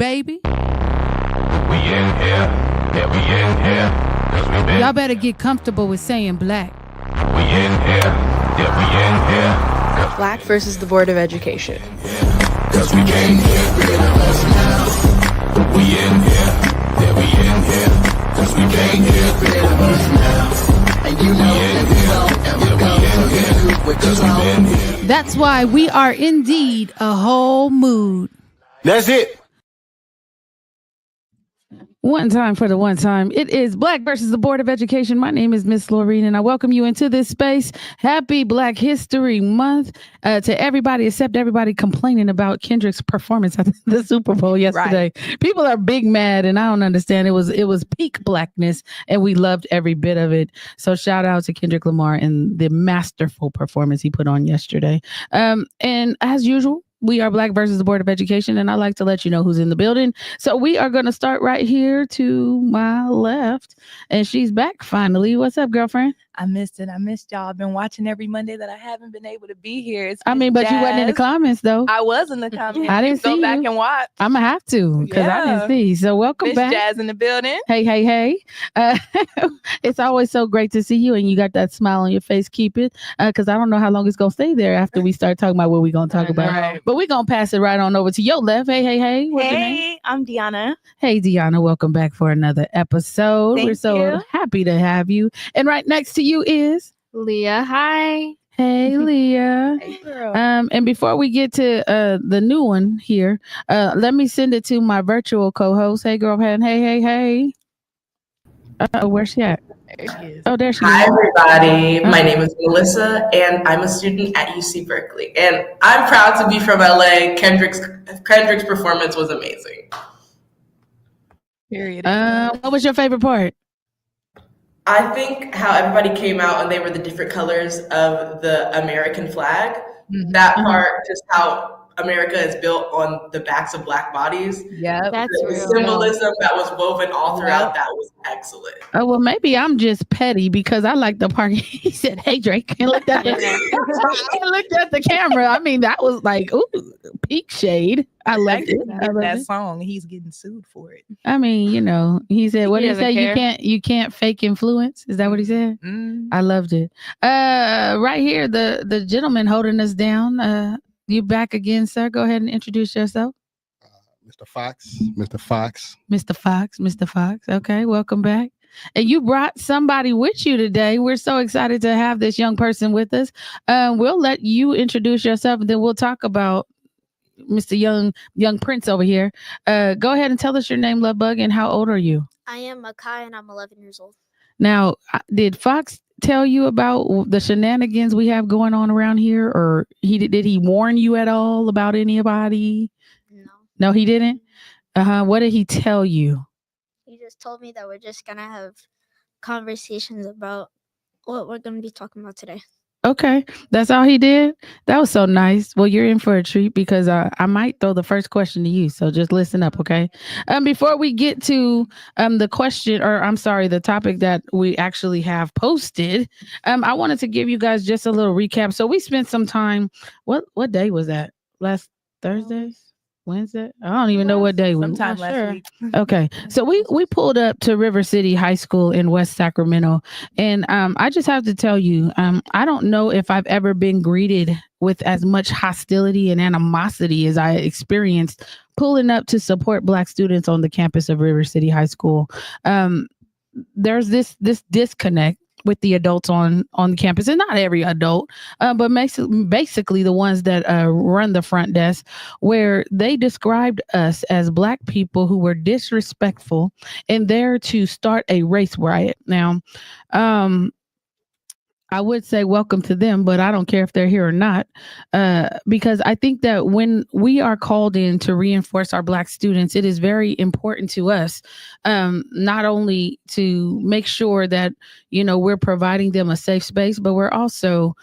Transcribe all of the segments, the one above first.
baby. We in here, yeah, we in here, 'cause we been. Y'all better get comfortable with saying black. We in here, yeah, we in here, 'cause Black versus the Board of Education. Cause we came here, rid of us now. We in here, yeah, we in here. Cause we came here, rid of us now. And you know that we don't ever go, so you do what you want. That's why we are indeed a whole mood. That's it. One time for the one time. It is Black versus the Board of Education. My name is Miss Laureen, and I welcome you into this space. Happy Black History Month to everybody, except everybody complaining about Kendrick's performance at the Super Bowl yesterday. Right. People are big mad, and I don't understand. It was peak blackness, and we loved every bit of it. So shout out to Kendrick Lamar and the masterful performance he put on yesterday. And as usual, we are Black versus the Board of Education, and I like to let you know who's in the building. So we are going to start right here to my left, and she's back finally. What's up, girlfriend? I missed it. I missed y'all. I've been watching every Monday that I haven't been able to be here. But you wasn't in the comments, though. I was in the comments. I didn't see Go back and watch. I'm going to have to, because I didn't see. So welcome Miss back. Jazz in the building. Hey. It's always so great to see you, and you got that smile on your face. Keep it, because I don't know how long it's going to stay there after we start talking about what we're going to talk about. Right. But we're going to pass it right on over to your left. Hey. What's your name? I'm Deanna. Hey, Deanna. Welcome back for another episode. Thank We're so you. happy to have you. And right next to you is Leah. Hi. Hey, Leah. Hey, girl. And before we get to the new one here, let me send it to my virtual co-host. Hey, girlfriend. Hey. Where's she at? There she is. Oh, there she Hi, is. everybody. My name is Melissa, and I'm a student at UC Berkeley. And I'm proud to be from LA. Kendrick's performance was amazing. Period. What was your favorite part? I think how everybody came out and they were the different colors of the American flag. Mhm. That part, just how America is built on the backs of Black bodies. Yep. That's The real. symbolism that was woven all throughout that was excellent. Oh, well, maybe I'm just petty because I like the part. He said, "Hey, Drake," and looked at the camera. I mean, that was like, ooh, peak shade. I loved it. I loved That it. song, he's getting sued for it. I mean, he said, "What He did he say? doesn't care. You can't fake influence." Is that what he said? Mm. I loved it. Right here, the gentleman holding us down. You back again, sir? Go ahead and introduce yourself. Mr. Fox. Mr. Fox. Okay, welcome back. And you brought somebody with you today. We're so excited to have this young person with us. We'll let you introduce yourself, and then we'll talk about Mr. Young Prince over here. Go ahead and tell us your name, Love Bug, and how old are you? I am Makai and I'm 11 years old. Now, did Fox tell you about the shenanigans we have going on around here, or did he warn you at all about anybody? No, he didn't. What did he tell you? He just told me that we're just going to have conversations about what we're going to be talking about today. Okay, that's all he did. That was so nice. Well, you're in for a treat because I might throw the first question to you. So just listen up, okay? Before we get to the question, or I'm sorry, the topic that we actually have posted, I wanted to give you guys just a little recap. So we spent some time. What day was that? Last Thursday? Wednesday? I don't even know what day was. Sometime last week. Okay, so we pulled up to River City High School in West Sacramento, and I just have to tell you, I don't know if I've ever been greeted with as much hostility and animosity as I experienced pulling up to support Black students on the campus of River City High School. There's this disconnect with the adults on campus, and not every adult, but basically the ones that run the front desk, where they described us as Black people who were disrespectful and there to start a race riot. Now, I would say welcome to them, but I don't care if they're here or not, because I think that when we are called in to reinforce our Black students, it is very important to us, not only to make sure that, we're providing them a safe space, but we're also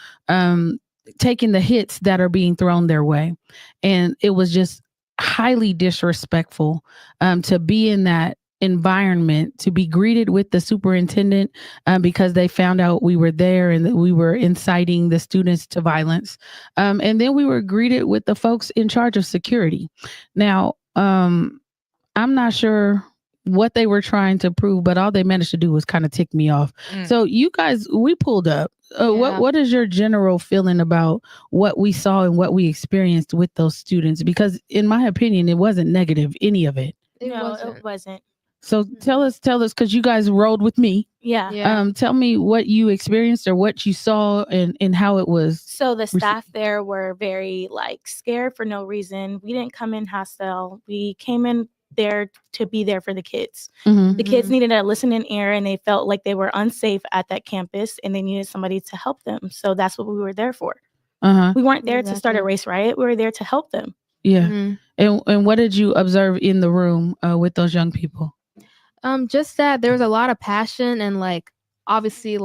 taking the hits that are being thrown their way. And it was just highly disrespectful to be in that environment, to be greeted with the superintendent because they found out we were there and that we were inciting the students to violence. And then we were greeted with the folks in charge of security. Now, I'm not sure what they were trying to prove, but all they managed to do was kind of tick me off. So you guys, we pulled up. What is your general feeling about what we saw and what we experienced with those students? Because in my opinion, it wasn't negative, any of it. It wasn't. So tell us, because you guys rode with me. Yeah. Tell me what you experienced or what you saw and how it was. So the staff there were very scared for no reason. We didn't come in hostile. We came in there to be there for the kids. The kids needed a listening ear, and they felt like they were unsafe at that campus, and they needed somebody to help them. So that's what we were there for. We weren't there to start a race riot. We were there to help them. Yeah. And what did you observe in the room with those young people? Just that there was a lot of passion and obviously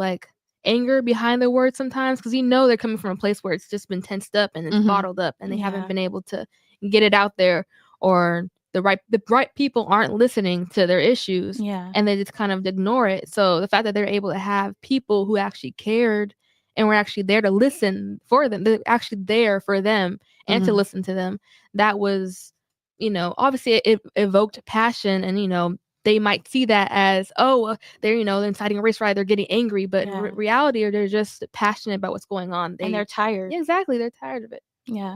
anger behind the words sometimes, because they're coming from a place where it's just been tensed up and it's bottled up, and they haven't been able to get it out there, or the right people aren't listening to their issues, and they just kind of ignore it. So the fact that they're able to have people who actually cared and were actually there to listen for them, they're actually there for them and to listen to them, that was, obviously it evoked passion, and they might see that as, they're inciting a race riot, they're getting angry, but in reality, they're just passionate about what's going on, and they're tired. Yeah, exactly, they're tired of it. Yeah.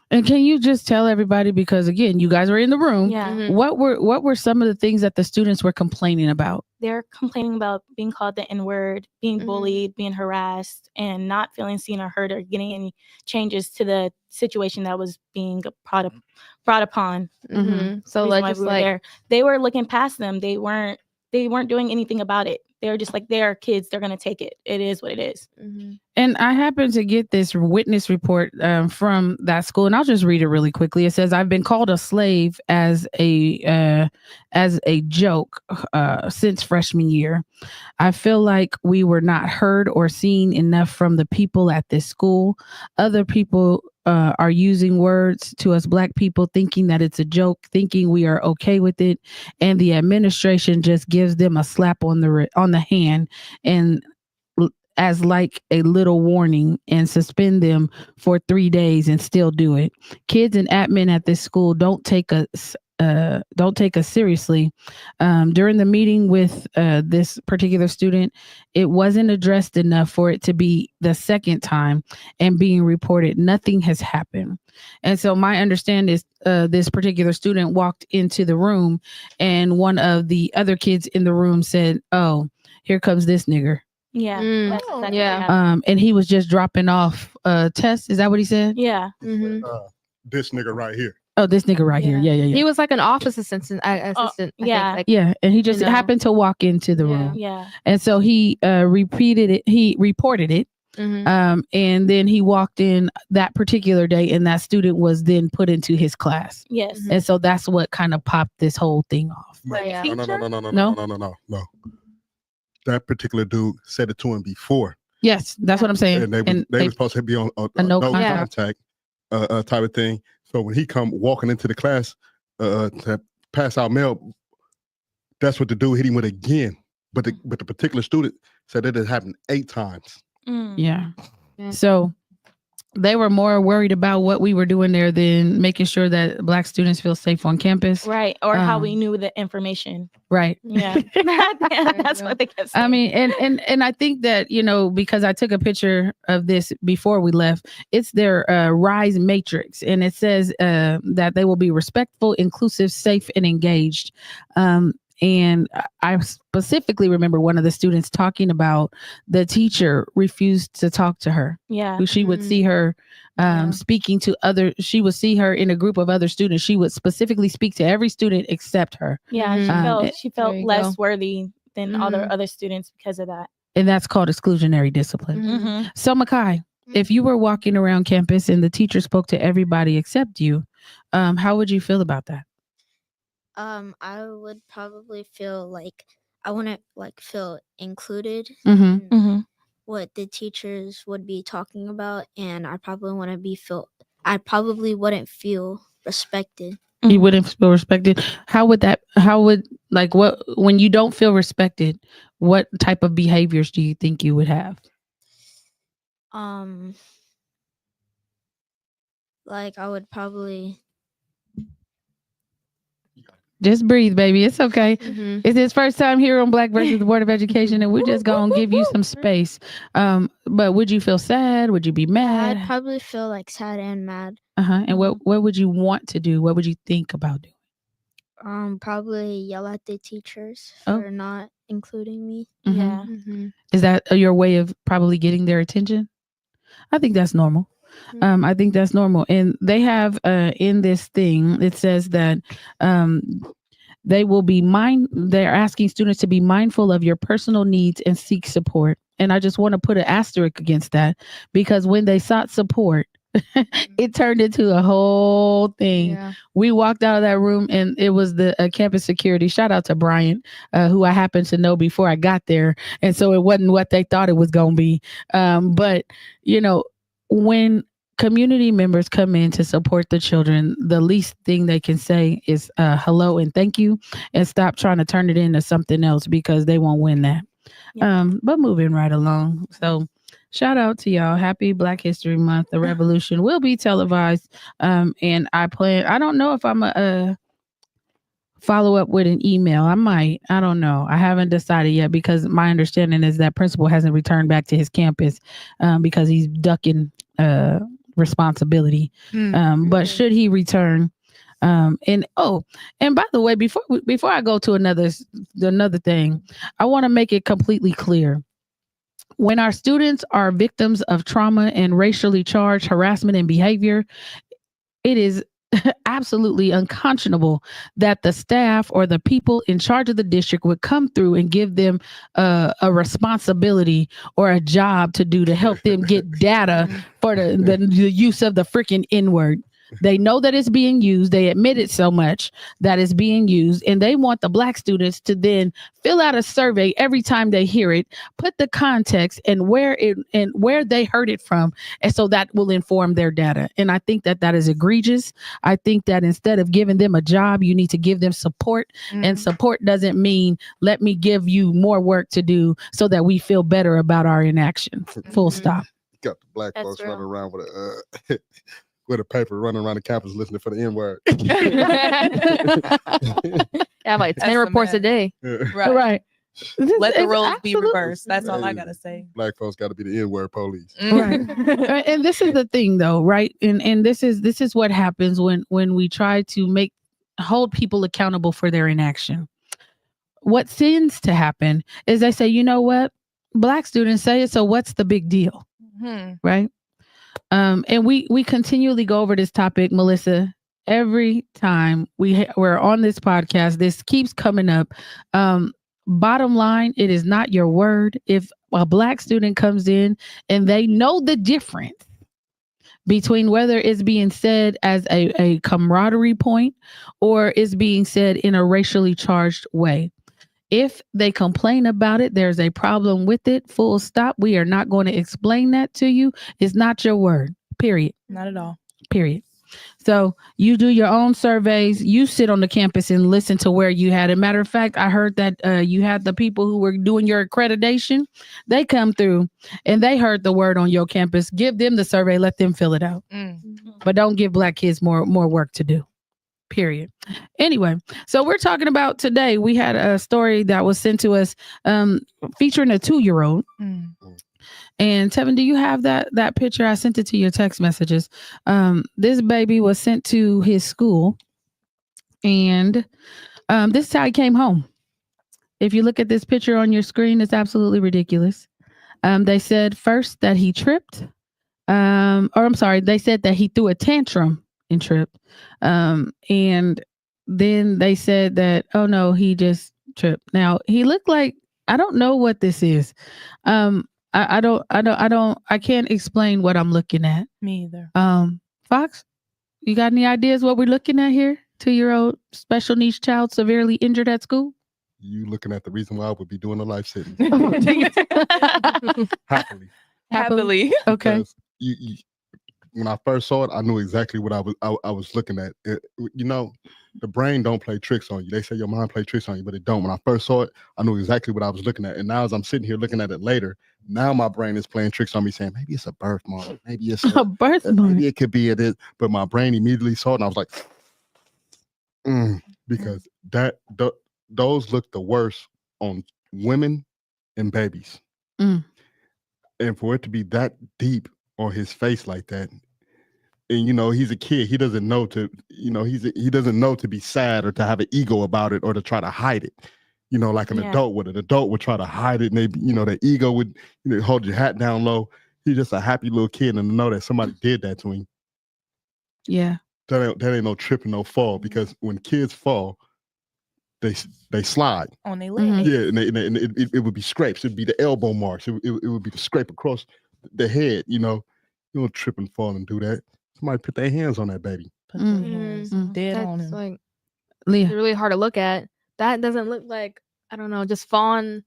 And can you just tell everybody, because again, you guys were in the room, what were some of the things that the students were complaining about? They're complaining about being called the N-word, being bullied, being harassed, and not feeling seen or heard, or getting any changes to the situation that was being brought upon. So they were looking past them. They weren't doing anything about it. They were just they are kids. They're gonna take it. It is what it is. And I happened to get this witness report from that school, and I'll just read it really quickly. It says, "I've been called a slave as a joke since freshman year. I feel like we were not heard or seen enough from the people at this school. Other people are using words to us Black people, thinking that it's a joke, thinking we are okay with it, and the administration just gives them a slap on the hand and as a little warning, and suspend them for 3 days and still do it. Kids and admin at this school don't take us seriously. During the meeting with this particular student, it wasn't addressed enough for it to be the second time and being reported. Nothing has happened." And so my understanding is this particular student walked into the room, and one of the other kids in the room said, "Oh, here comes this nigger." Yeah. That's exactly what Yeah. happened. And he was just dropping off tests. Is that what he said? Yeah. This nigga right here. Oh, this nigga right here. Yeah. He was like an office assistant. I yeah. think, Yeah, and he just happened to walk into the room. Yeah. And so he repeated it. He reported it. And then he walked in that particular day, and that student was then put into his class. Yes. And so that's what kind of popped this whole thing off. No. That particular dude said it to him before. Yes, that's what I'm saying. And they were supposed to be on a no contact type of thing. So when he come walking into the class to pass out mail, that's what the dude hit him with again. But the particular student said that it happened 8 times. Yeah. So they were more worried about what we were doing there than making sure that Black students feel safe on campus. Right. Or how we knew the information. Right. Yeah. That's what they kept saying. I mean, and I think that, because I took a picture of this before we left, it's their RISE matrix. And it says that they will be respectful, inclusive, safe, and engaged. And I specifically remember one of the students talking about the teacher refused to talk to her. Yeah. She would see her speaking to she would see her in a group of other students. She would specifically speak to every student except her. Yeah. She felt less worthy than all the other students because of that. And that's called exclusionary discipline. So Makai, if you were walking around campus and the teacher spoke to everybody except you, how would you feel about that? I would probably feel like I want to feel included Mm-hmm. what the teachers would be talking about, and I probably I probably wouldn't feel respected. You wouldn't feel respected. When you don't feel respected, what type of behaviors do you think you would have? I would probably Just breathe, baby. It's okay. Mhm. It's his first time here on Black versus the Board of Education, and we're just gonna give you some space. But would you feel sad? Would you be mad? I'd probably feel like sad and mad. And what would you want to do? What would you think about doing? Probably yell at the teachers Oh. for not including me. Mhm. Yeah. Mhm. Is that your way of probably getting their attention? I think that's normal. I think that's normal. And they have in this thing, it says that they will be they're asking students to be mindful of your personal needs and seek support. And I just want to put an asterisk against that, because when they sought support, it turned into a whole thing. Yeah. We walked out of that room and it was the campus security. Shout out to Brian, who I happened to know before I got there. And so it wasn't what they thought it was going to be. But, you know, when community members come in to support the children, the least thing they can say is hello and thank you, and stop trying to turn it into something else, because they won't win that. Yeah. But moving right along. So shout out to y'all. Happy Black History Month. The revolution will be televised. And I don't know if I'm a follow up with an email. I might. I don't know. I haven't decided yet, because my understanding is that principal hasn't returned back to his campus because he's ducking responsibility. But should he return, and by the way, before I go to another thing, I want to make it completely clear. When our students are victims of trauma and racially charged harassment and behavior, it is absolutely unconscionable that the staff or the people in charge of the district would come through and give them a responsibility or a job to do to help them get data for the use of the freaking N-word. They know that it's being used. They admit it so much that it's being used, and they want the Black students to then fill out a survey every time they hear it, put the context and where they heard it from, and so that will inform their data. And I think that is egregious. I think that instead of giving them a job, you need to give them support. And support doesn't mean let me give you more work to do so that we feel better about our inaction. Full stop. Got the Black That's folks real. running around with a with a paper, running around the campus listening for the N-word. I have like 10 reports a day. Right. Let the roles be Absolutely. reversed. That's all I gotta say. Black folks got to be the N-word police. Right. And this is the thing, though, right? And this is what happens when we try to hold people accountable for their inaction. What tends to happen is they say, you know what? Black students say it, so what's the big deal? Right? And we continually go over this topic, Melissa. Every time we're on this podcast, this keeps coming up. Bottom line, it is not your word. If a Black student comes in and they know the difference between whether it's being said as a camaraderie point or is being said in a racially charged way, if they complain about it, there's a problem with it. Full stop. We are not going to explain that to you. It's not your word. Period. Not at all. Period. So you do your own surveys. You sit on the campus and listen to where you had it. Matter of fact, I heard that you had the people who were doing your accreditation. They come through and they heard the word on your campus. Give them the survey. Let them fill it out. But don't give Black kids more work to do. Period. Anyway, so we're talking about today. We had a story that was sent to us featuring a 2-year-old. And Tevin, do you have that picture? I sent it to your text messages. This baby was sent to his school, and this is how he came home. If you look at this picture on your screen, it's absolutely ridiculous. They said first that he tripped, they said that he threw a tantrum and tripped. And then they said that, oh no, he just tripped. Now he looked like, I don't know what this is. I can't explain what I'm looking at. Me either. Fox, you got any ideas what we're looking at here? 2-year-old special needs child severely injured at school? You looking at the reason why I would be doing a life sentence. Happily. Okay. Because you when I first saw it, I knew exactly what I was looking at. The brain don't play tricks on you. They say your mind play tricks on you, but it don't. When I first saw it, I knew exactly what I was looking at. And now as I'm sitting here looking at it later, now my brain is playing tricks on me saying, maybe it's a birthmark. Maybe it's a birthmark. Maybe it could be it is. But my brain immediately saw it and I was like, Because those look the worst on women and babies. And for it to be that deep on his face like that, and he's a kid, he doesn't know to he doesn't know to be sad or to have an ego about it or to try to hide it, like an adult would. An adult would try to hide it, and they the ego would hold your hat down low. He's just a happy little kid, and to know that somebody did that to him, that ain't no trip and no fall. Because when kids fall, they slide on their legs. and it would be scrapes. It'd be the elbow marks. It would be the scrape across the head. You don't trip and fall and do that. Somebody put their hands on that baby. Put their hands dead on him. Like, Leah. it's really hard to look at. That doesn't look like, I don't know, just falling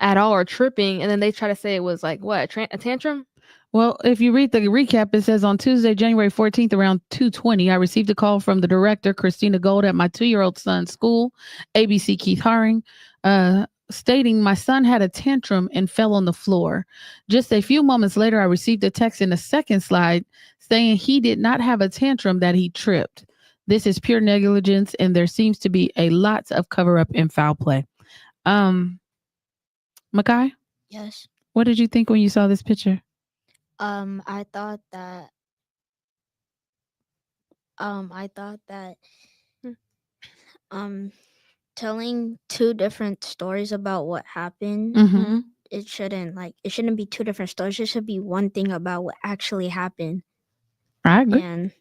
at all or tripping. And then they try to say it was like, what, a tantrum? Well, if you read the recap, it says on Tuesday, January 14th, around 2:20, I received a call from the director, Christina Gold, at my 2-year-old son's school, ABC Keith Haring, stating my son had a tantrum and fell on the floor. Just a few moments later, I received a text in the second slide saying he did not have a tantrum, that he tripped. This is pure negligence, and there seems to be a lot of cover-up and foul play. Makai? Yes. What did you think when you saw this picture? I thought that telling two different stories about what happened, it shouldn't be two different stories. It should be one thing about what actually happened. I agree. And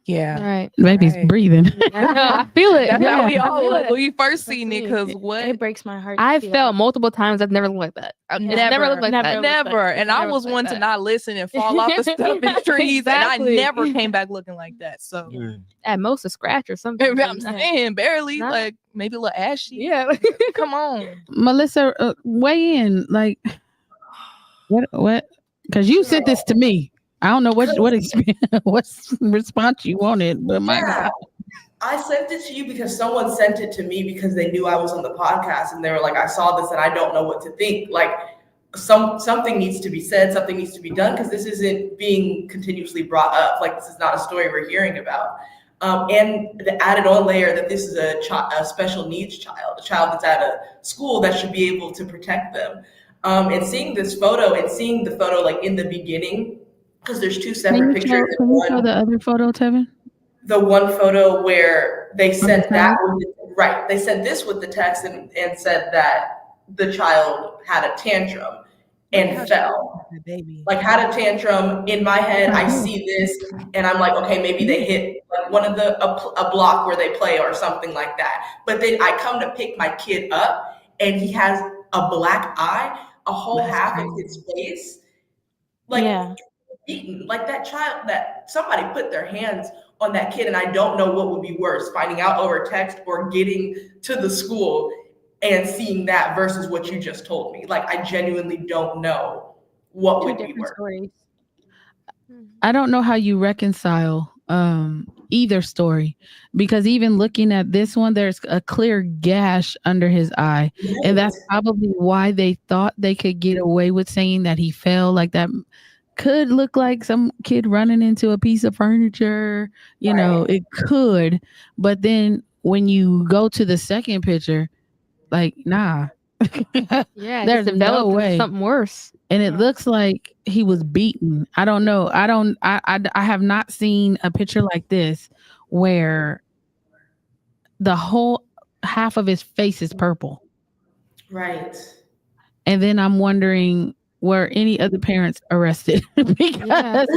Yeah. Right. Baby's breathing. I feel it. That's how we I all feel look it. when you first seen it. Because what? It breaks my heart. to I've see felt that. multiple times. I've never looked like that. I've never looked like that. Never. And I Never was like one that. to not listen and fall off the stuff in trees. Exactly. And I never came back looking like that. So At most a scratch or something. I'm saying barely, Nah. like maybe a little ashy. Yeah. Come on. Melissa, weigh in. Like, what? Because you sent this to me. I don't know what response you wanted, but my God. I sent it to you because someone sent it to me because they knew I was on the podcast, and they were like, I saw this and I don't know what to think. Like, something needs to be said, something needs to be done, because this isn't being continuously brought up. Like, this is not a story we're hearing about. And the added on layer that this is a special needs child, a child that's at a school that should be able to protect them. And seeing this photo and seeing the photo like in the beginning, because there's two separate pictures. Can you show the other photo, Tevin? The one photo where they sent that with they sent this with the text and said that the child had a tantrum and fell. Like, had a tantrum. In my head, I see this and I'm like, okay, maybe they hit like one of a block where they play or something like that. But then I come to pick my kid up and he has a black eye, a whole half of his face. Like, beaten. Like, that child, that somebody put their hands on that kid, and I don't know what would be worse, finding out over text or getting to the school and seeing that versus what you just told me. Like, I genuinely don't know what would be worse. I don't know how you reconcile either story, because even looking at this one, there's a clear gash under his eye. Yes. And that's probably why they thought they could get away with saying that he fell. Like, that could look like some kid running into a piece of furniture, you know, it could. But then when you go to the second picture, like, nah. Yeah, there's no way. Something worse. And it looks like he was beaten. I don't know. I have not seen a picture like this where the whole half of his face is purple. Right. And then I'm wondering, were any other parents arrested? Because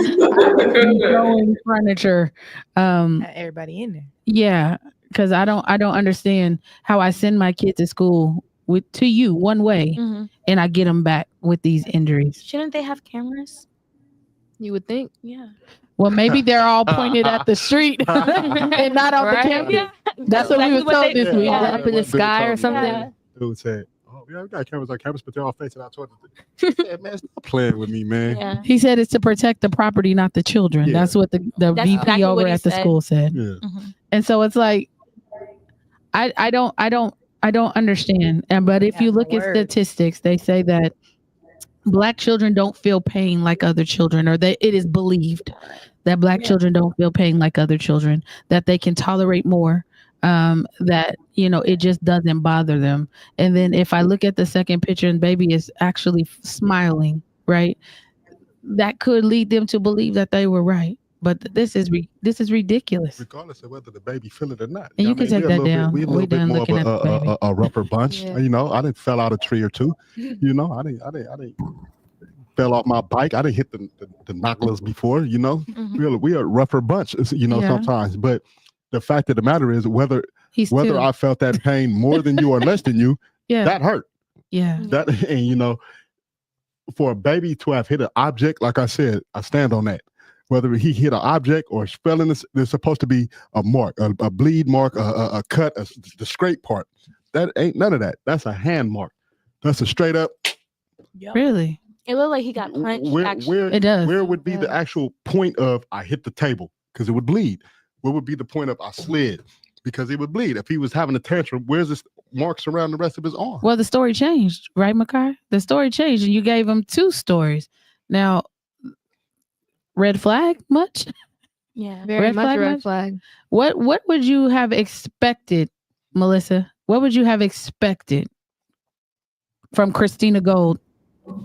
throwing furniture. Everybody in there. Yeah, because I don't understand how I send my kid to school to you one way, and I get them back with these injuries. Shouldn't they have cameras? You would think. Yeah. Well, maybe they're all pointed at the street and not on the camera. Yeah. That's what we were told this week. Up in the sky or something. Dude said, "Yeah, we got cameras on campus, but they're all facing out toward the." He said, "Man, stop playing with me, man." Yeah. He said it's to protect the property, not the children. Yeah. That's what the That's VP exactly over what he at the said. school said. Yeah. And so it's like, I don't understand. And but if you look at statistics, they say that Black children don't feel pain like other children, or that it is believed that Black children don't feel pain like other children, that they can tolerate more, that, it just doesn't bother them. And then if I look at the second picture and baby is actually smiling, right, that could lead them to believe that they were right. But this is ridiculous. Regardless of whether the baby feel it or not. And you can take that down. We're a little bit more of a rougher bunch. Yeah. I didn't fell out a tree or two. I didn't fell off my bike. I didn't hit the knuckles before. We are a rougher bunch. Sometimes. But the fact of the matter is whether I felt that pain more than you or less than you, that hurt. Yeah. That and for a baby to have hit an object, like I said, I stand on that. Whether he hit an object or spelling, there's supposed to be a mark, a bleed mark, a cut, the scrape part. That ain't none of that. That's a hand mark. That's a straight up. Yep. Really? It looked like he got punched. It does. Where would be the actual point of I hit the table? Because it would bleed. Where would be the point of I slid? Because it would bleed. If he was having a tantrum, where's this marks around the rest of his arm? Well, the story changed, right, Makai? The story changed, and you gave him 2 stories. Now, red flag much? Yeah, very much red flag. What would you have expected, Melissa? What would you have expected from Christina Gold,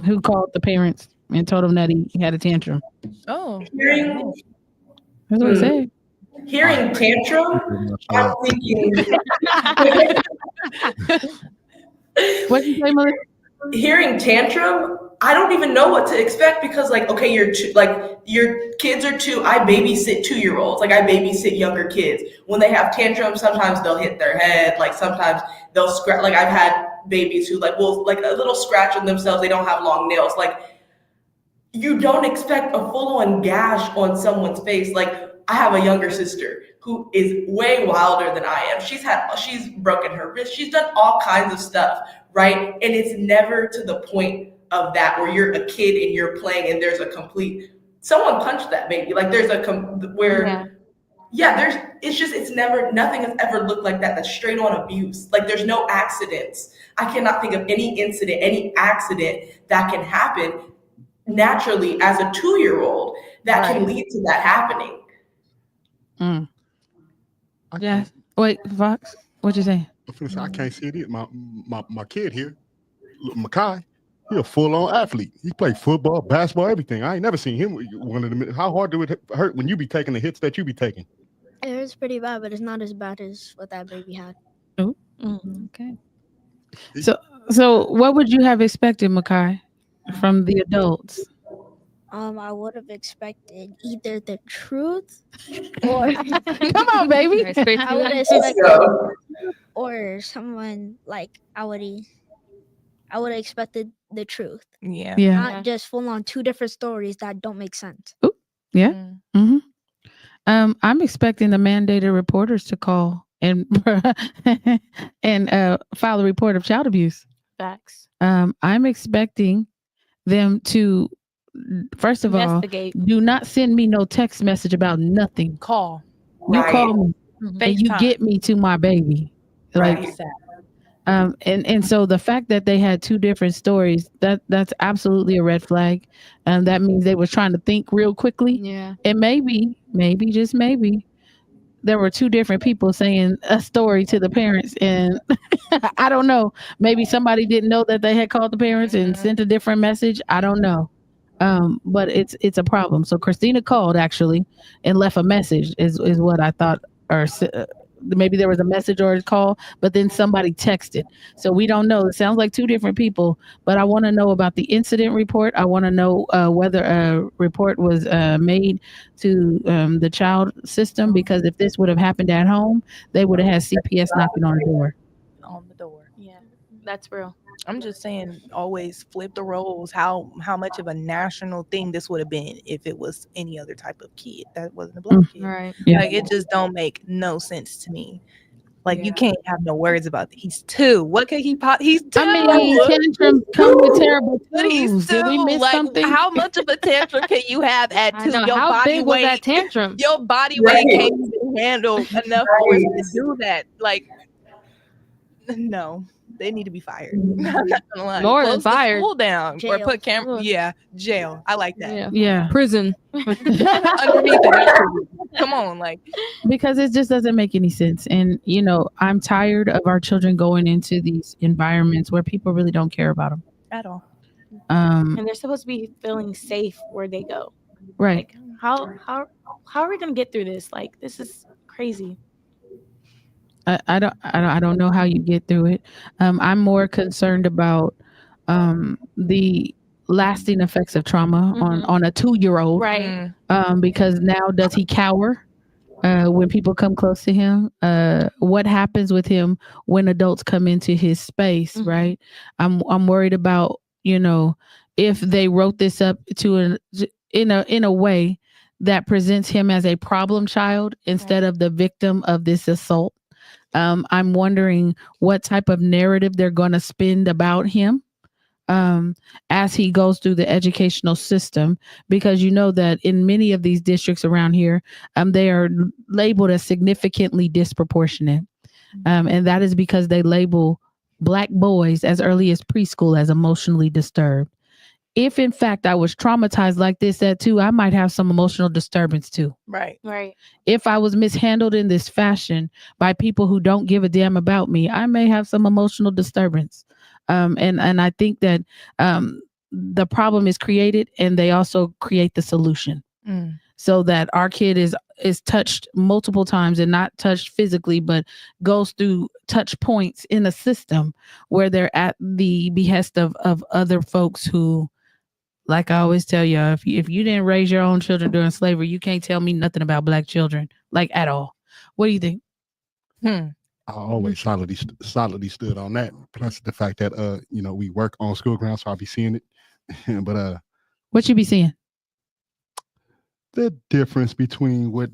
who called the parents and told them that he had a tantrum? Oh, That's what I said. Hearing tantrum, I'm thinking. What did you say, Melissa? Hearing tantrum, I don't even know what to expect because, okay, your kids are 2. I babysit 2-year-olds. I babysit younger kids. When they have tantrums, sometimes they'll hit their head. Sometimes they'll scratch. I've had babies who a little scratch on themselves. They don't have long nails. You don't expect a full-on gash on someone's face. I have a younger sister who is way wilder than I am. She's broken her wrist. She's done all kinds of stuff, right? And it's never to the point of that where you're a kid and you're playing and there's a complete, someone punched that baby. It's never, nothing has ever looked like that. That's straight on abuse. There's no accidents. I cannot think of any incident, any accident that can happen naturally as a 2-year-old that can lead to that happening. Yeah. Wait, Fox, what'd you say? I can't see it either. My kid here, Makai, he a full-on athlete. He played football, basketball, everything. I ain't never seen him one of them. How hard do it hurt when you be taking the hits that you be taking? It hurts pretty bad, but it's not as bad as what that baby had. Oh, okay. So what would you have expected, Makai, from the adults? I would have expected either the truth or come on, baby. I would have expected or someone I would have expected the truth. Yeah. Not just full on 2 different stories that don't make sense. Ooh, yeah. I'm expecting the mandated reporters to call and file a report of child abuse. Facts. I'm expecting them to, first of all, do not send me no text message about nothing. Call. You call me and you get me to my baby. And so the fact that they had 2 different stories, that's absolutely a red flag. And that means they were trying to think real quickly. Yeah. And maybe, just maybe, there were 2 different people saying a story to the parents. And I don't know. Maybe somebody didn't know that they had called the parents and sent a different message. I don't know. But it's a problem. So Christina called actually and left a message is what I thought, or maybe there was a message or a call, but then somebody texted. So we don't know. It sounds like 2 different people, but I want to know about the incident report. I want to know whether a report was made to the child system, because if this would have happened at home, they would have had CPS knocking on the door. Yeah, that's real. I'm just saying, always flip the roles. How much of a national thing this would have been if it was any other type of kid that wasn't a Black kid. Right. Yeah. It just don't make no sense to me. You can't have no words about it. He's 2. What could he pop? He's 2. I mean, tantrums come with terrible He's twos. 2. Did we miss something? How much of a tantrum can you have at 2? Your how body big weight, was that tantrum? Your body weight can't even handle enough force to do that. No. they need to be fired. I'm not gonna lie. More than Close the fired. school down Jail. or put camera. Yeah, jail. I like that. Yeah. Prison. Underneath it. Absolutely. Come on, like Because it just doesn't make any sense. And, I'm tired of our children going into these environments where people really don't care about them. at all. And they're supposed to be feeling safe where they go. Right. Like, how are we gonna get through this? Like, this is crazy. I don't know how you get through it. I'm more concerned about the lasting effects of trauma on a 2-year-old. Right. Because now does he cower when people come close to him? What happens with him when adults come into his space? Right. I'm worried about, if they wrote this up in a way that presents him as a problem child instead of the victim of this assault. I'm wondering what type of narrative they're going to spin about him as he goes through the educational system, because that in many of these districts around here, they are labeled as significantly disproportionate. And that is because they label Black boys as early as preschool as emotionally disturbed. If in fact I was traumatized like this at 2, I might have some emotional disturbance too. Right. If I was mishandled in this fashion by people who don't give a damn about me, I may have some emotional disturbance. And I think that the problem is created, and they also create the solution. So that our kid is touched multiple times, and not touched physically, but goes through touch points in a system where they're at the behest of other folks who, like I always tell you, if you didn't raise your own children during slavery, you can't tell me nothing about Black children, like at all. What do you think? I always solidly stood on that. Plus the fact that we work on school grounds, so I'll be seeing it. But what you be seeing? The difference between what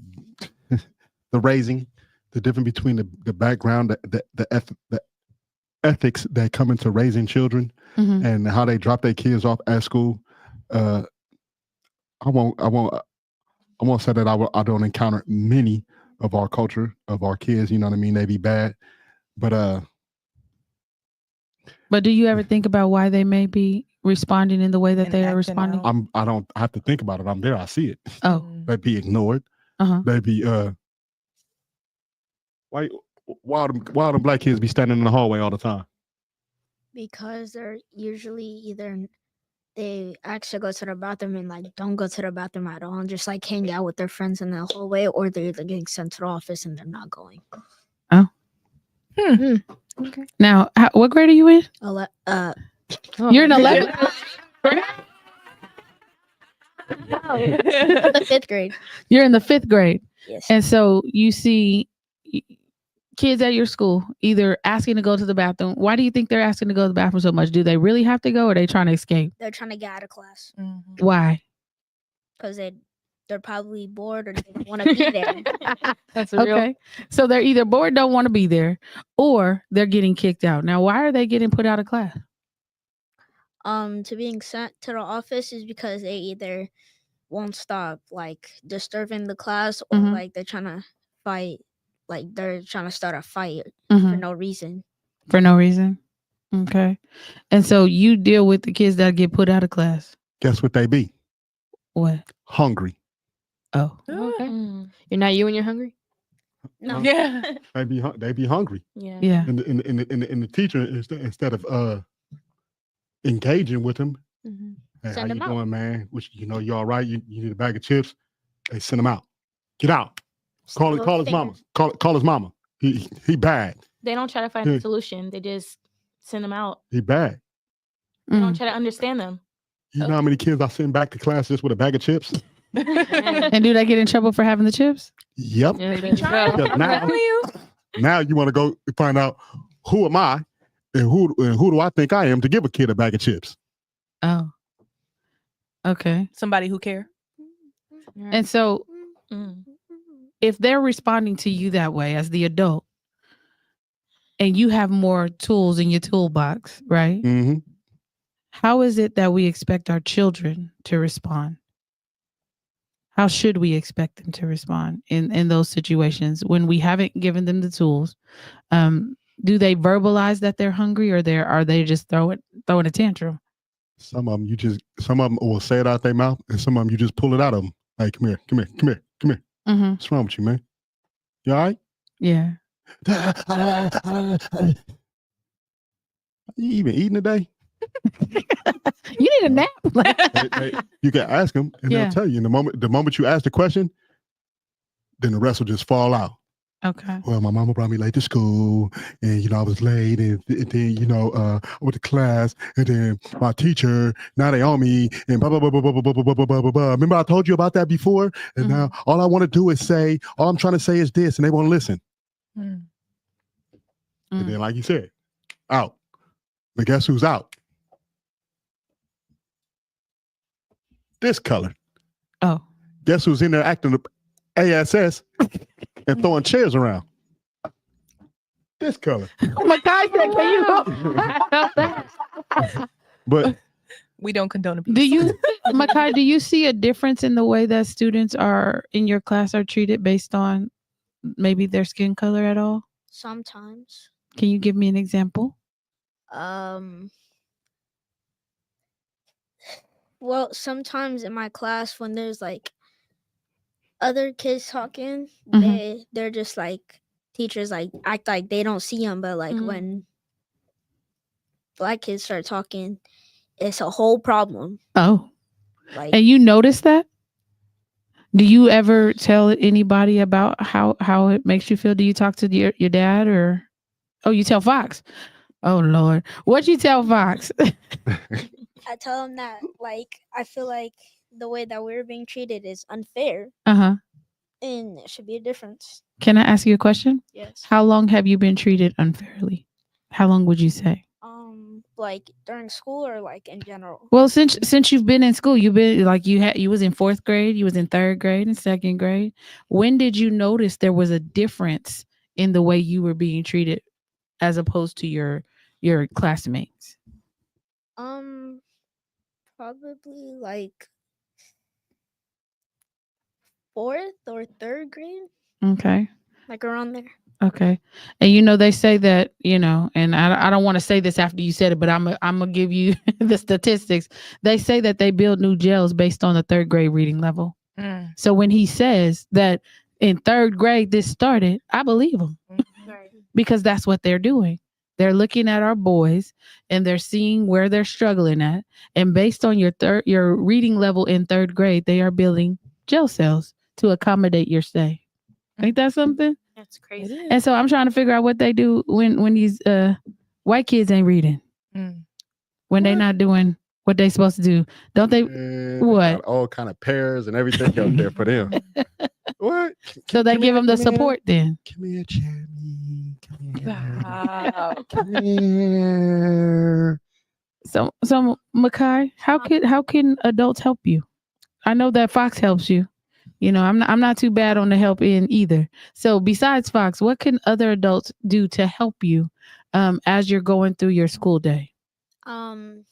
the raising, the difference between the background, the ethics that come into raising children, and how they drop their kids off at school. I won't say that I don't encounter many of our culture, of our kids, you know what I mean? They be bad. But do you ever think about why they may be responding in the way that they are responding? I don't have to think about it. I'm there. I see it. Oh. They be ignored. They be why them Black kids be standing in the hallway all the time? Because they're usually either they ask to go to the bathroom and don't go to the bathroom at all and just hang out with their friends in the hallway, or they're either getting sent to the office and they're not going. Oh. Okay. Now, what grade are you in? You're in 11th grade? The 5th grade. You're in the 5th grade. Yes. And so you see kids at your school either asking to go to the bathroom. Why do you think they're asking to go to the bathroom so much? Do they really have to go, or are they trying to escape? They're trying to get out of class. Why? Because they're probably bored, or they don't want to be there. That's okay. So they're either bored, don't want to be there, or they're getting kicked out. Now, why are they getting put out of class? To being sent to the office is because they either won't stop disturbing the class, or they're trying to fight. They're trying to start a fight for no reason. For no reason. Okay. And so you deal with the kids that get put out of class. Guess what they be? What? Hungry. Oh. Okay. You're not you when you're hungry? No. Yeah. They be hungry. Yeah. Yeah. And the teacher, instead of engaging with them, hey, Send how them you out. doing, man? You all right? You need a bag of chips? They send him out. Get out. Call his mama. Call his mama. He bad. They don't try to find a solution. They just send them out. He bad. They don't try to understand them. You know how many kids I send back to class just with a bag of chips? And do they get in trouble for having the chips? Yep. Yeah, Because now you want to go find out who am I and who do I think I am to give a kid a bag of chips? Oh. Okay. Somebody who care. And so if they're responding to you that way as the adult, and you have more tools in your toolbox, right? Mm-hmm. How is it that we expect our children to respond? How should we expect them to respond in those situations when we haven't given them the tools? Do they verbalize that they're hungry, or are they just throwing a tantrum? Some of them will say it out their mouth, and some of them you just pull it out of them. Like, come here, come here, come here, come here. Mm-hmm. What's wrong with you, man? You all right? Yeah. You even eating today? You need a nap. You can ask them, and they'll tell you. And the moment you ask the question, then the rest will just fall out. Okay. Well, my mama brought me late to school, and I was late, and then I went to class, and then my teacher, now they on me, and blah blah blah blah blah blah blah blah blah blah blah. Remember I told you about that before, and now all I want to do is say, all I'm trying to say is this, and they won't listen. And then, like you said, out. But guess who's out? This color. Oh. Guess who's in there acting the ASS and throwing chairs around? This color. Oh my God! Can you? But we don't condone abuse. Do you, Makai? Do you see a difference in the way that students are in your class are treated based on maybe their skin color at all? Sometimes. Can you give me an example? Well, sometimes in my class when there's like other kids talking, they're just like teachers like act like they don't see them, but like when black kids start talking, it's a whole problem. Oh. Like, and you notice that? Do you ever tell anybody about how it makes you feel? Do you talk to your dad, or you tell Fox? Oh Lord, what'd you tell Fox? I tell him that like I feel like the way that we're being treated is unfair. And there should be a difference. Can I ask you a question? Yes. How long have you been treated unfairly? How long would you say? Like during school or like in general? Well, since you've been in school, you've been like you was in 4th grade, you was in 3rd grade and 2nd grade. When did you notice there was a difference in the way you were being treated as opposed to your classmates? Probably like 4th or 3rd grade. Okay. Like around there. Okay. And they say that, and I don't want to say this after you said it, but I'm gonna give you the statistics. They say that they build new jails based on the 3rd grade reading level. So when he says that in 3rd grade this started, I believe him. Because that's what they're doing. They're looking at our boys and they're seeing where they're struggling at. And based on your reading level in 3rd grade, they are building jail cells to accommodate your stay. Ain't that something? That's crazy. And so I'm trying to figure out what they do when these white kids ain't reading. When they're not doing what they supposed to do. Don't they? What? All kind of pairs and everything out there for them. What? So they give them the support then. Come here, Jeremy. Come here. Wow. Come here. So Makai, how can adults help you? I know that Fox helps you. I'm not too bad on the help end either. So besides Fox, what can other adults do to help you as you're going through your school day? I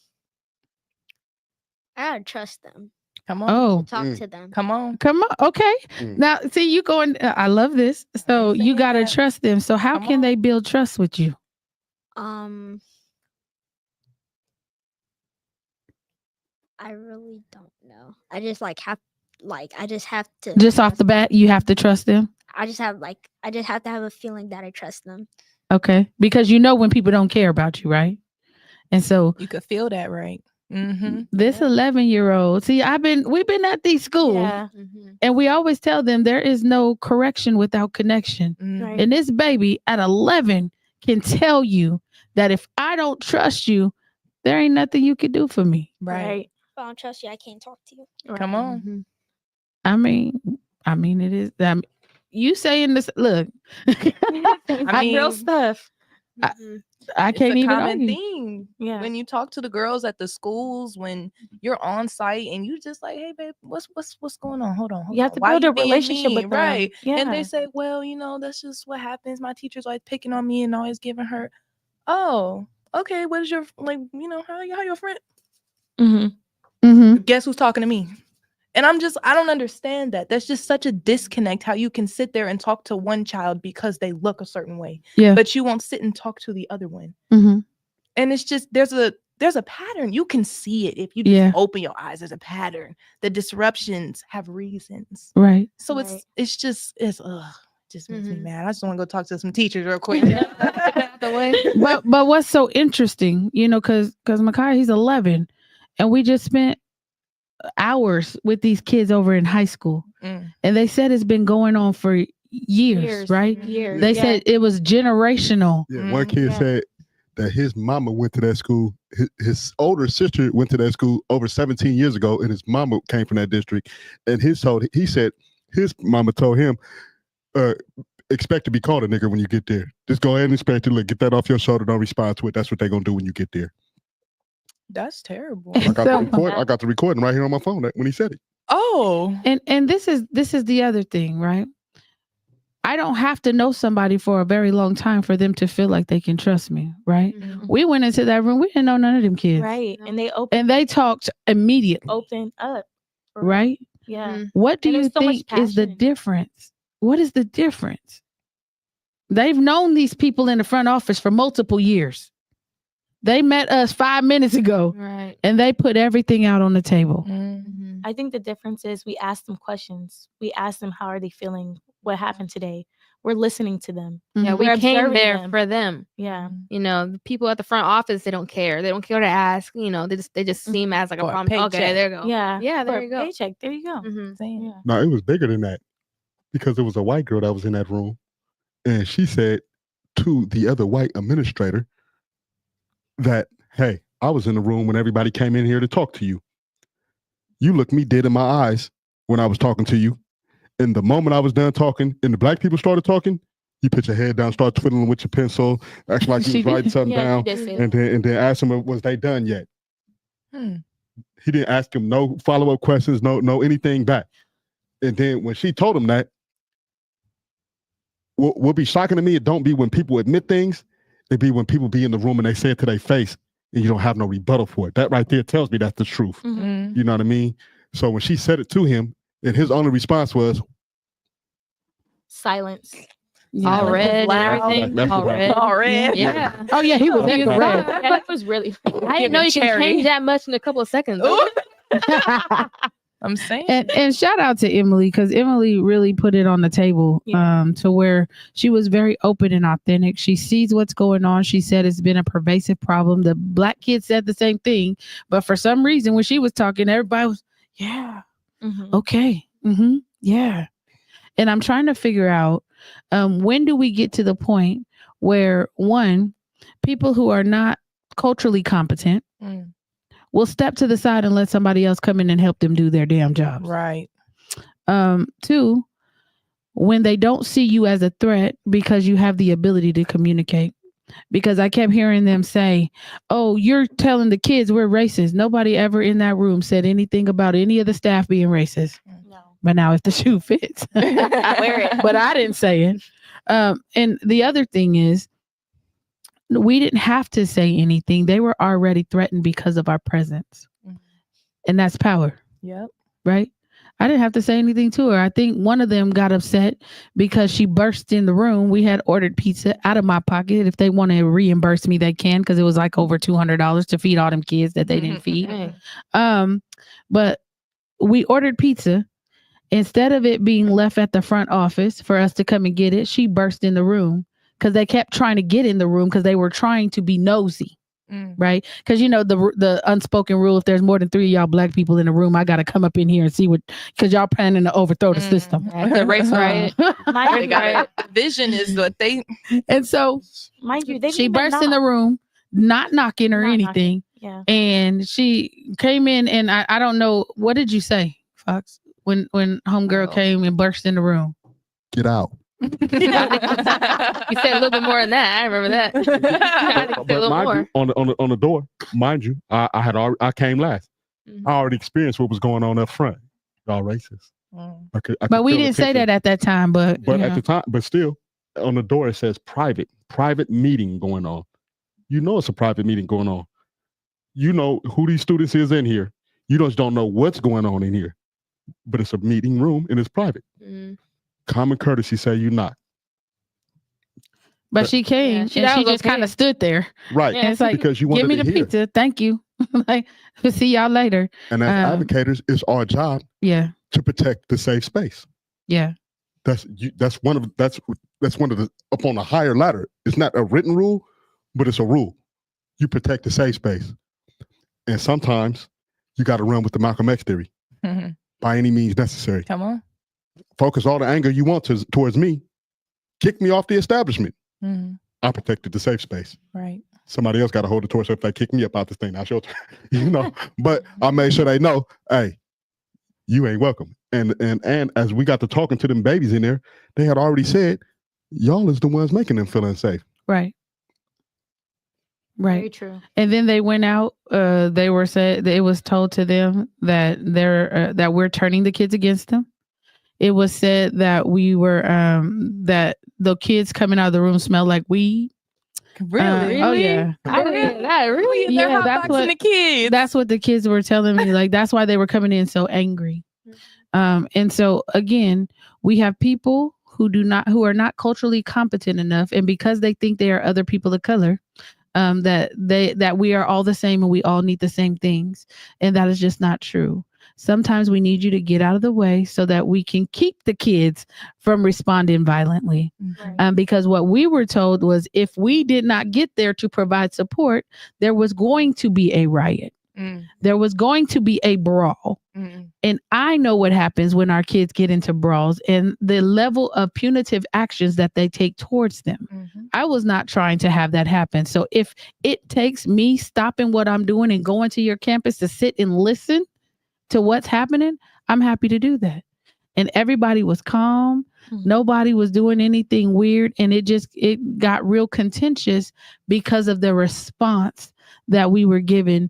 gotta trust them. Come on. Oh, talk to them. Come on. Okay. Now, see, you going. I love this. So you gotta trust them. So how can they build trust with you? I really don't know. I just I just have to. Just off the bat, you have to trust them. I just have to have a feeling that I trust them. Okay, because when people don't care about you, right? And so you could feel that, right? This 11-year-old, see, we've been at these schools, and we always tell them there is no correction without connection. Right. And this baby at 11 can tell you that if I don't trust you, there ain't nothing you can do for me. Right. If I don't trust you, I can't talk to you. Come on. I mean, it is. You saying this? Look, real stuff. I can't even common argue. thing. Yeah. When you talk to the girls at the schools, when you're on site and you just like, hey babe, what's going on? Hold on. You have to build a relationship with them. Right. Yeah. And they say, well, that's just what happens. My teacher's always picking on me and always giving her. Oh, okay. What is your how your friend? Mm-hmm. Guess who's talking to me? And I don't understand that. That's just such a disconnect how you can sit there and talk to one child because they look a certain way, but you won't sit and talk to the other one. Mm-hmm. And it's just, there's a pattern. You can see it if you just open your eyes. There's a pattern. The disruptions have reasons. Right. So it's just makes me mad. I just want to go talk to some teachers real quick. But what's so interesting, because Makai, he's 11, and we just spent hours with these kids over in high school, and they said it's been going on for years, right? Years. They said it was generational. Yeah, one kid said that his mama went to that school. His older sister went to that school over 17 years ago, and his mama came from that district. And he said his mama told him, expect to be called a nigger when you get there. Just go ahead and expect it. Look, get that off your shoulder. Don't respond to it. That's what they're gonna do when you get there. That's terrible. I got the recording right here on my phone when he said it. Oh, and this is the other thing, right? I don't have to know somebody for a very long time for them to feel like they can trust me, right? Mm-hmm. We went into that room. We didn't know none of them kids, right? And they talked immediately, opened up, right? Yeah. Mm-hmm. What do you think is the difference? What is the difference? They've known these people in the front office for multiple years. They met us 5 minutes ago, right? And they put everything out on the table. Mm-hmm. I think the difference is we ask them questions. We ask them, how are they feeling? What happened today? We're listening to them. Yeah, we came there for them. Yeah. The people at the front office, they don't care. They don't care to ask. They just seem as like a problem. Okay, there you go. Yeah. There you go. Paycheck. There you go. Mm-hmm. Yeah. No, it was bigger than that, because there was a white girl that was in that room, and she said to the other white administrator that, hey, I was in the room when everybody came in here to talk to you. You looked me dead in my eyes when I was talking to you. And the moment I was done talking and the black people started talking, you put your head down, start twiddling with your pencil, acting like you was writing something down, and then ask them, was they done yet? He didn't ask him no follow-up questions, no anything back. And then when she told him that, what be shocking to me, it don't be when people admit things, it be when people be in the room and they say it to their face and you don't have no rebuttal for it. That right there tells me that's the truth. Mm-hmm. You know what I mean? So when she said it to him, and his only response was silence. All red and everything. All red. Yeah. Oh yeah, he was red. That was really. I didn't know you can change that much in a couple of seconds. I'm saying. And shout out to Emily, because Emily really put it on the table to where she was very open and authentic. She sees what's going on. She said it's been a pervasive problem. The black kids said the same thing, but for some reason when she was talking, everybody was okay. Mm-hmm. Yeah. And I'm trying to figure out when do we get to the point where, one, people who are not culturally competent will step to the side and let somebody else come in and help them do their damn jobs. Right. Two, when they don't see you as a threat because you have the ability to communicate. Because I kept hearing them say, oh, you're telling the kids we're racist. Nobody ever in that room said anything about any of the staff being racist. No. But now if the shoe fits, wear it. But I didn't say it. And the other thing is, we didn't have to say anything. They were already threatened because of our presence. Mm-hmm. And that's power. Yep. Right? I didn't have to say anything to her. I think one of them got upset because she burst in the room. We had ordered pizza out of my pocket. If they want to reimburse me, they can, because it was like over $200 to feed all them kids that they didn't feed. But we ordered pizza. Instead of it being left at the front office for us to come and get it, she burst in the room because they kept trying to get in the room because they were trying to be nosy. Right? Because the unspoken rule, if there's more than 3 of y'all black people in the room, I got to come up in here and see because y'all planning to overthrow the system. The race riot. Vision is what they. And so, mind you, she burst in the room, not knocking or anything. Yeah. And she came in, and I don't know, what did you say, Fox, when homegirl came and burst in the room? Get out. You said a little bit more than that. I remember that. But mind you, on the door, mind you, I came last. Mm-hmm. I already experienced what was going on up front. Y'all racist. But we didn't say that at that time. But at the time, but still, on the door it says private meeting going on. You know it's a private meeting going on. You know who these students is in here. You just don't know what's going on in here. but it's a meeting room and it's private. Common courtesy say you not. But she came, she just kind of stood there. Right. And it's like, because you wanted give me to the hear. Pizza. Thank you. Like, we'll see y'all later. And as advocates, it's our job to protect the safe space. Yeah. That's one of the up on a higher ladder. It's not a written rule, but it's a rule. You protect the safe space. And sometimes you got to run with the Malcolm X theory by any means necessary. Come on. Focus all the anger you want towards me. Kick me off the establishment. I protected the safe space. Right. Somebody else got to hold the torch if they kick me up out this thing. Not your turn, you know. But I made sure they know, hey, you ain't welcome. And as we got to talking to them babies in there, they had already said, y'all is the ones making them feel unsafe. Right. Very true. And then they went out. They were said it was told to them that that we're turning the kids against them. It was said that we were that the kids coming out of the room smelled like weed. Really? Oh yeah. Really? Yeah, that's what the kids. That's what the kids were telling me. Like that's why they were coming in so angry. And so again, we have people who are not culturally competent enough, and because they think they are other people of color, that we are all the same and we all need the same things, and that is just not true. Sometimes we need you to get out of the way so that we can keep the kids from responding violently. Because what we were told was if we did not get there to provide support, there was going to be a riot. There was going to be a brawl. And I know what happens when our kids get into brawls and the level of punitive actions that they take towards them. I was not trying to have that happen. So if it takes me stopping what I'm doing and going to your campus to sit and listen to what's happening, I'm happy to do that. And everybody was calm. Nobody was doing anything weird. And it got real contentious because of the response that we were given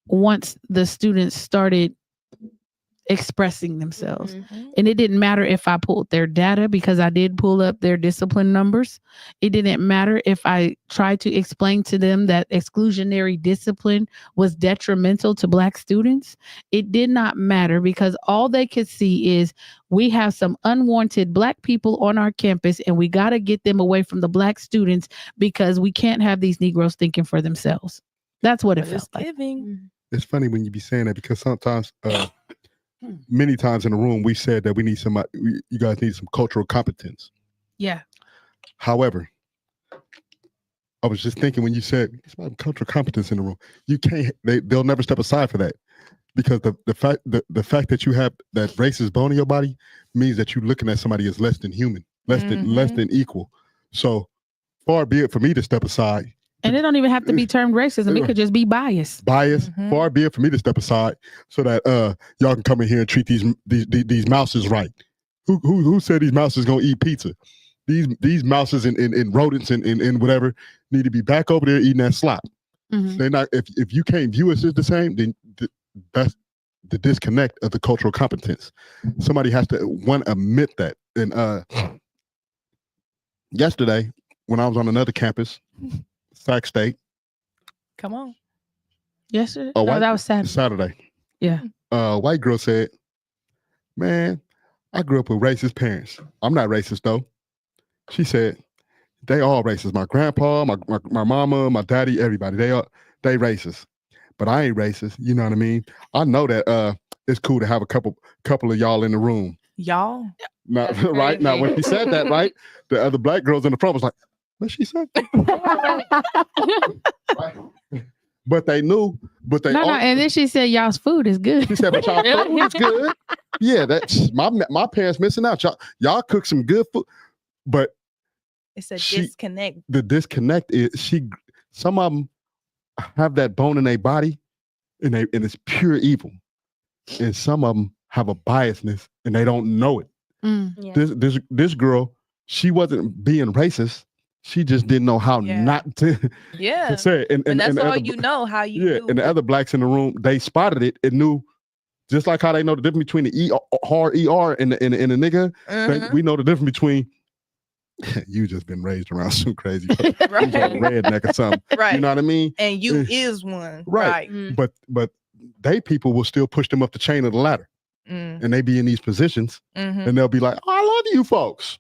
once the students started expressing themselves. And it didn't matter if I pulled their data, because I did pull up their discipline numbers. It didn't matter if I tried to explain to them that exclusionary discipline was detrimental to Black students. It did not matter, because all they could see is we have some unwanted Black people on our campus and we got to get them away from the Black students because we can't have these Negroes thinking for themselves. That's what it felt like. It's funny when you be saying that, because sometimes many times in the room, we said that we need somebody, you guys need some cultural competence. Yeah. However, I was just thinking when you said it's about cultural competence in the room, you can't, they'll never step aside for that, because the fact that you have that racist bone in your body means that you're looking at somebody as less than human, less than equal. So far be it for me to step aside. And it don't even have to be termed racism. It could just be bias. Far be it for me to step aside so that y'all can come in here and treat these mouses right. Who said these mouses gonna eat pizza? These mouses and rodents and whatever need to be back over there eating that slop. They're not. If you can't view us as the same, then that's the disconnect of the cultural competence. Somebody has to admit that. And yesterday, when I was on another campus, Sac State. Come on. Yesterday? No, that was Saturday. Saturday. Yeah. White girl said, man, I grew up with racist parents. I'm not racist though. She said, they all racist. My grandpa, my mama, my daddy, everybody. They racist. But I ain't racist. You know what I mean? I know that it's cool to have a couple of y'all in the room. Y'all? Now, right? Now when she said that, right? The other Black girls in the front was like, what she said? But they knew, no, and then she said, y'all's food is good. She said, but y'all food is good. Yeah, that's my parents missing out. Y'all cook some good food. But it's a disconnect. The disconnect is some of them have that bone in their body and it's pure evil. And some of them have a biasness and they don't know it. Yeah. This girl, she wasn't being racist. She just didn't know how not to, to say it. And that's all you know, how you do. And the other Blacks in the room, they spotted it and knew, just like how they know the difference between the hard ER and the nigga, we know the difference between, you just been raised around some crazy right. redneck or something. Right. You know what I mean? And you is one. Right. But they people will still push them up the chain of the ladder. and they be in these positions, and they'll be like, "Oh, I love you folks."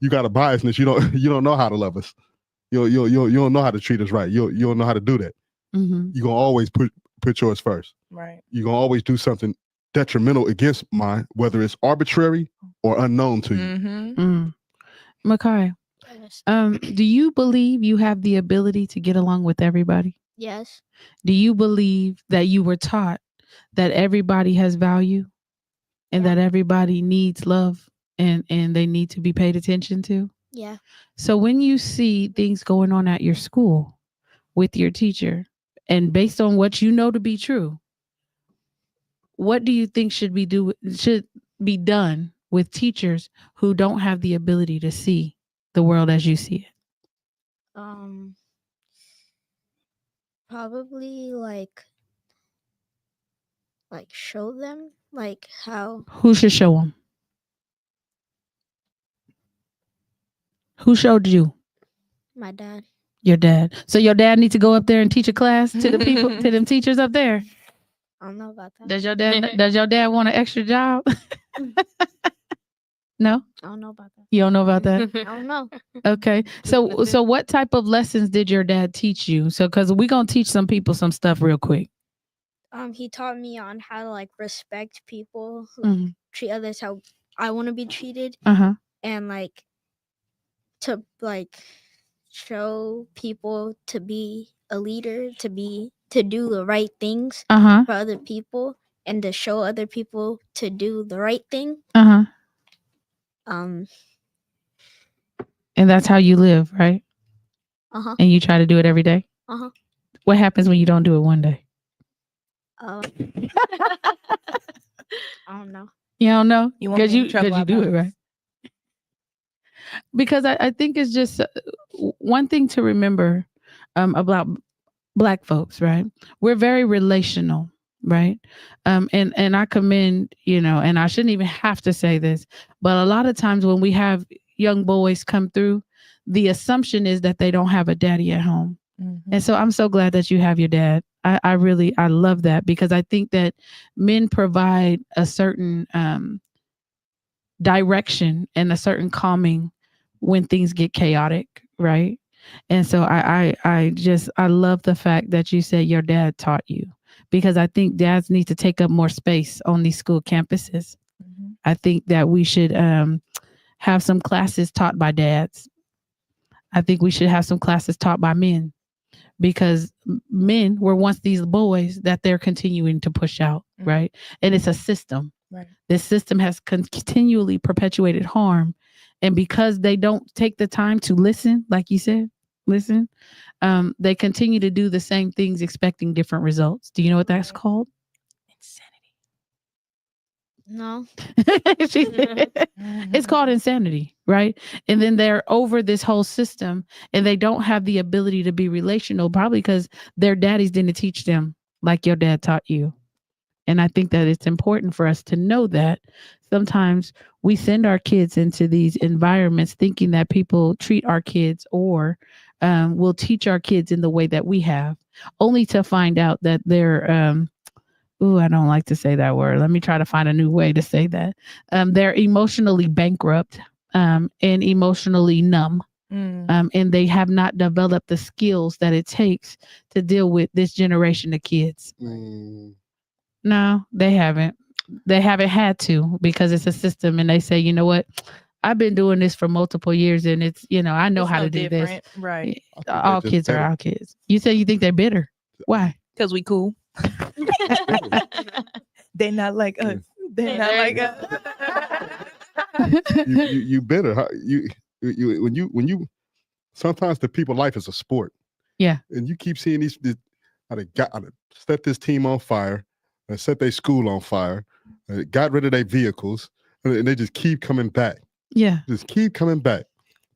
You got a biasness. You don't know how to love us. You don't know how to treat us right. You don't know how to do that. You're gonna always put yours first. Right. You're gonna always do something detrimental against mine, whether it's arbitrary or unknown to you. Makai, do you believe you have the ability to get along with everybody? Yes. Do you believe that you were taught that everybody has value and that everybody needs love and they need to be paid attention to? Yeah. So when you see things going on at your school with your teacher, and based on what you know to be true, what do you think should be done with teachers who don't have the ability to see the world as you see it? Probably like show them like how. Who should show them? Who showed you? My dad. Your dad. So your dad needs to go up there and teach a class to the people, to them teachers up there. I don't know about that. Does your dad want an extra job? No? I don't know about that. You don't know about that? I don't know. Okay. So what type of lessons did your dad teach you? So because we're gonna teach some people some stuff real quick. He taught me on how to like respect people, like, treat others how I want to be treated, and like to like show people to be a leader, to do the right things for other people, and to show other people to do the right thing. And that's how you live, right? And you try to do it every day? What happens when you don't do it one day? I don't know. You don't know? Because you do it, right? Because I think it's just one thing to remember about Black folks, right? We're very relational, right? And I commend, and I shouldn't even have to say this, but a lot of times when we have young boys come through, the assumption is that they don't have a daddy at home. And so I'm so glad that you have your dad. I love that, because I think that men provide a certain direction and a certain calming when things get chaotic, right? And so I love the fact that you said your dad taught you, because I think dads need to take up more space on these school campuses. I think that we should have some classes taught by dads. I think we should have some classes taught by men, because men were once these boys that they're continuing to push out, right? And it's a system. Right. This system has continually perpetuated harm. And because they don't take the time to listen, like you said, they continue to do the same things expecting different results. Do you know what that's called? No. It's called insanity, right? And then they're over this whole system and they don't have the ability to be relational, probably because their daddies didn't teach them like your dad taught you. And I think that it's important for us to know that sometimes we send our kids into these environments thinking that people treat our kids or will teach our kids in the way that we have, only to find out that they're I don't like to say that word. Let me try to find a new way to say that. They're emotionally bankrupt and emotionally numb. And they have not developed the skills that it takes to deal with this generation of kids. No, they haven't. They haven't had to, because it's a system. And they say, you know what? I've been doing this for multiple years and it's, I know how to do this. Right. All kids are our kids. You say you think they're bitter. Why? Because we cool. They're not like us. They're not like us. You bitter. When you sometimes the people life is a sport. Yeah. And you keep seeing these how they set this team on fire, set their school on fire, got rid of their vehicles, and they just keep coming back. Yeah. Just keep coming back.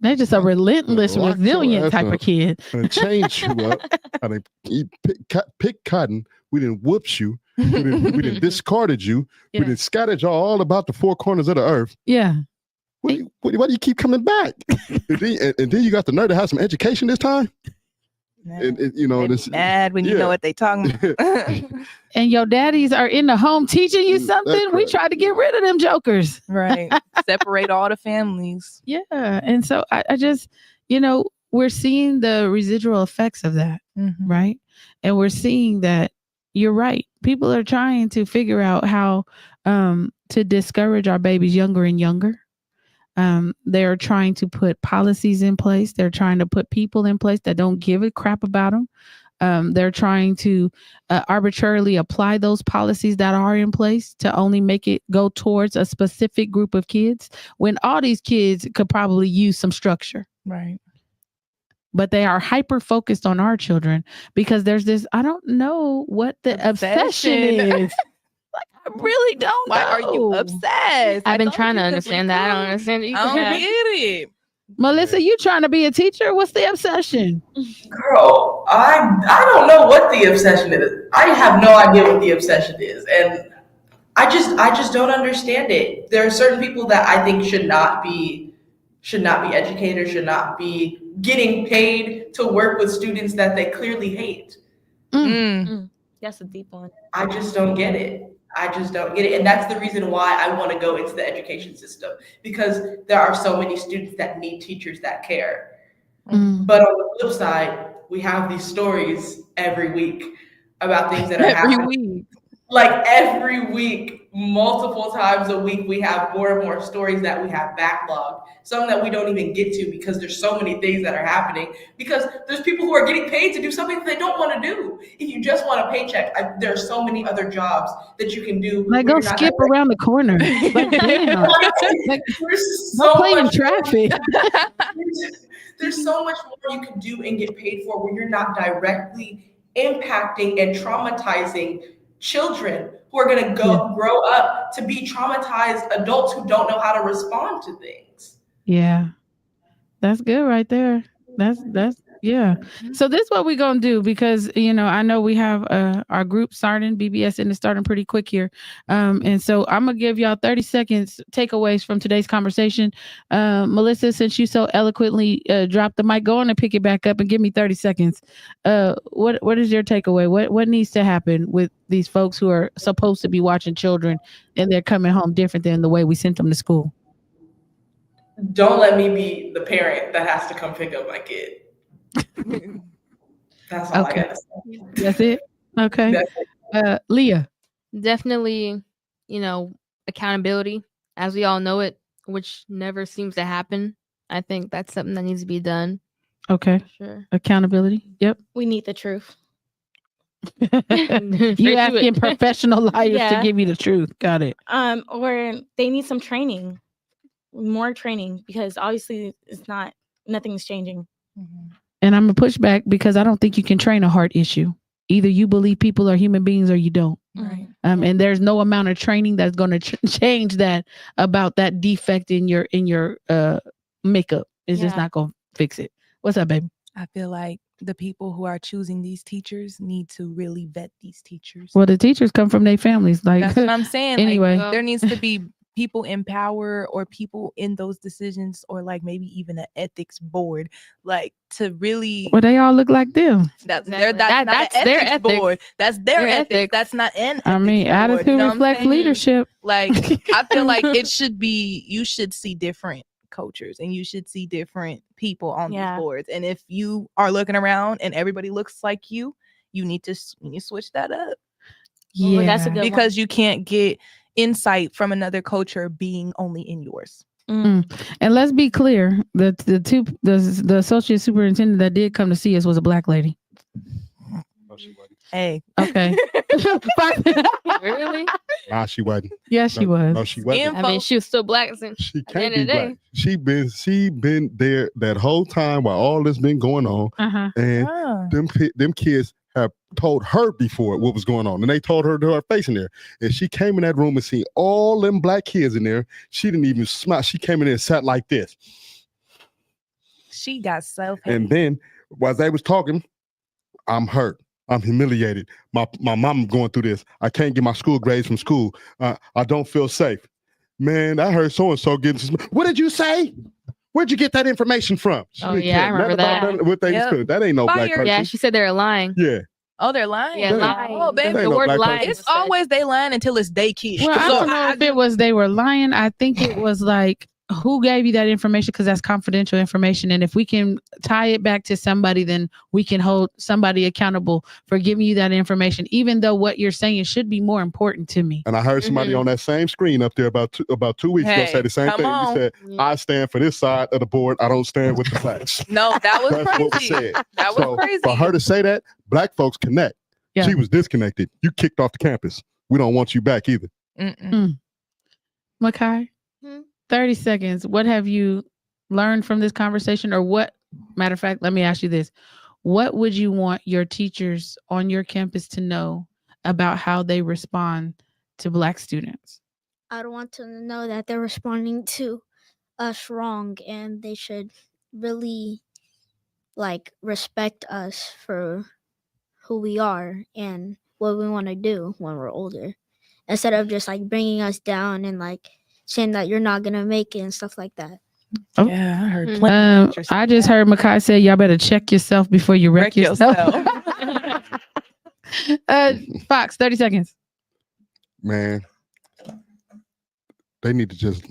They're just a relentless, resilient type of kid. And change you up. And they pick cotton. We didn't whoops you. We didn't discarded you. Yeah. We didn't scattered y'all all about the four corners of the earth. Yeah. Why do you keep coming back? and then you got the nerve to have some education this time? And you know, this mad when you know what they talking about. And your daddies are in the home teaching you something. We tried to get rid of them jokers. Right. Separate all the families. Yeah. And so I just, we're seeing the residual effects of that. Mm-hmm. Right. And we're seeing that you're right. People are trying to figure out how to discourage our babies younger and younger. They're trying to put policies in place. They're trying to put people in place that don't give a crap about them. They're trying to arbitrarily apply those policies that are in place to only make it go towards a specific group of kids when all these kids could probably use some structure. Right. But they are hyper focused on our children because there's this, I don't know what the obsession is. Like, I really don't know. Why are you obsessed? I've been trying to understand that. I don't understand it. I don't get it. Melissa, you trying to be a teacher? What's the obsession? Girl, I don't know what the obsession is. I have no idea what the obsession is. And I just don't understand it. There are certain people that I think should not be educators, should not be getting paid to work with students that they clearly hate. That's a deep one. I just don't get it. And that's the reason why I want to go into the education system, because there are so many students that need teachers that care. But on the flip side, we have these stories every week about things that are happening. Like every week, multiple times a week, we have more and more stories that we have backlogged, some that we don't even get to because there's so many things that are happening, because there's people who are getting paid to do something that they don't want to do. If you just want a paycheck, there are so many other jobs that you can do. Like go skip around the corner. Like, damn. Like, so play in traffic. There's so much more you can do and get paid for where you're not directly impacting and traumatizing children who are going to grow up to be traumatized adults who don't know how to respond to things. Yeah, that's good right there. That's yeah. So this is what we're going to do, because, I know we have our group starting, BBS, and it's starting pretty quick here. And so I'm going to give y'all 30 seconds takeaways from today's conversation. Melissa, since you so eloquently dropped the mic, go on and pick it back up and give me 30 seconds. What is your takeaway? What needs to happen with these folks who are supposed to be watching children and they're coming home different than the way we sent them to school? Don't let me be the parent that has to come pick up my kid. That's all I gotta say. That's it? Okay. That's it. Leah. Definitely, accountability, as we all know it, which never seems to happen. I think that's something that needs to be done. Okay. Sure. Accountability. Yep. We need the truth. You asking professional liars to give you the truth. Got it. Or they need some training, more training, because obviously nothing's changing. And I'm gonna push back because I don't think you can train a heart issue. Either you believe people are human beings or you don't. Right. And there's no amount of training that's going to change that about that defect in your makeup. It's just not going to fix it. What's up, baby? I feel like the people who are choosing these teachers need to really vet these teachers. Well, the teachers come from their families. Like, that's what I'm saying. Anyway, there needs to be people in power or people in those decisions, or like maybe even an ethics board, like to really. Well, they all look like them. That's their ethics board. That's their ethics. That's not an. I mean, attitude reflects leadership. Like, I feel like it should be. You should see different cultures and you should see different people on these boards. And if you are looking around and everybody looks like you need to switch that up. Yeah, well, that's a good because you can't get insight from another culture being only in yours. And let's be clear, the associate superintendent that did come to see us was a black lady. No, she wasn't. Hey, okay. Really? Nah, she wasn't. Yes, she was. No, she wasn't. I mean, she was still black. She can't be black. She been there that whole time while all this been going on, and them kids have told her before what was going on, and they told her to her face in there. And she came in that room and seen all them black kids in there. She didn't even smile. She came in there and sat like this. She got self-hate. And then while they was talking, I'm hurt. I'm humiliated. My mom going through this. I can't get my school grades from school. I don't feel safe. Man, I heard so-and-so getting. What did you say? Where'd you get that information from? She Oh, didn't yeah, I care remember nothing about that. none- what they Yep. stood. That ain't no black Fire. person. Yeah, she said they're lying. Yeah. Oh, they're lying. Yeah, That- lying. Oh, baby. That ain't The no word black lying. person. It's always they lying until it's they kid. Well, I don't know if it was they were lying. I think it was like, who gave you that information? Because that's confidential information. And if we can tie it back to somebody, then we can hold somebody accountable for giving you that information, even though what you're saying should be more important to me. And I heard somebody on that same screen up there about 2 weeks ago Hey, say the same come thing. on. You said, I stand for this side of the board. I don't stand with the blacks. No, that was That's what we crazy. said. That was So crazy. for her to say that, black folks connect. Yeah. She was disconnected. You kicked off the campus. We don't want you back either. Makai, 30 seconds. What have you learned from this conversation? Or what, matter of fact, let me ask you this. What would you want your teachers on your campus to know about how they respond to Black students? I don't want to know that they're responding to us wrong, and they should really like respect us for who we are and what we want to do when we're older, instead of just like bringing us down and like saying that you're not gonna make it and stuff like that. Oh. Yeah, I heard plenty. I just heard Makai say, y'all better check yourself before you wreck yourself. Fox, 30 seconds. Man, they need to just,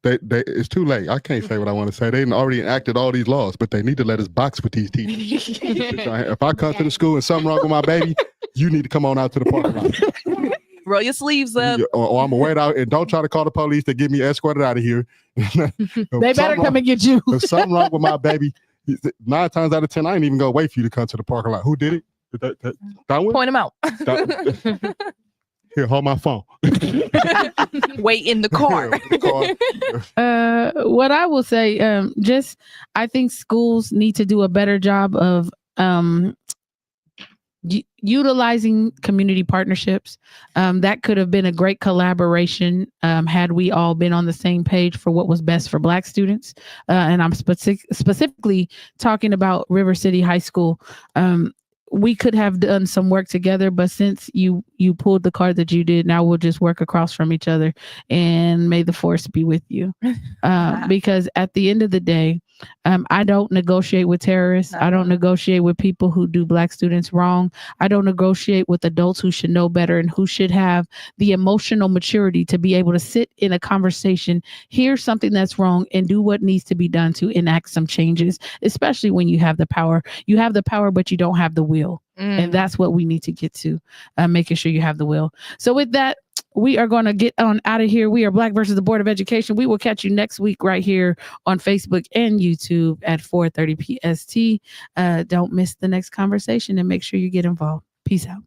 it's too late. I can't say what I want to say. They already enacted all these laws, but they need to let us box with these teachers. If I come to the school and something wrong with my baby, you need to come on out to the parking lot. Roll your sleeves up. Or I'm going to wait out and don't try to call the police to get me escorted out of here. They better come and get you. If something wrong with my baby, 9 times out of 10, I ain't even going to wait for you to come to the parking lot. Who did it? That one? Point them out. Here, hold my phone. Wait in the car. What I will say, I think schools need to do a better job of utilizing community partnerships. That could have been a great collaboration had we all been on the same page for what was best for Black students. And I'm specifically talking about River City High School. We could have done some work together, but since you pulled the card that you did, now we'll just work across from each other, and may the force be with you. Because at the end of the day, I don't negotiate with terrorists. I don't negotiate with people who do Black students wrong. I don't negotiate with adults who should know better and who should have the emotional maturity to be able to sit in a conversation, hear something that's wrong, and do what needs to be done to enact some changes, especially when you have the power. You have the power, but you don't have the will. And that's what we need to get to, making sure you have the will. So with that, we are going to get on out of here. We are Black versus the Board of Education. We will catch you next week right here on Facebook and YouTube at 4:30 PST. Don't miss the next conversation and make sure you get involved. Peace out.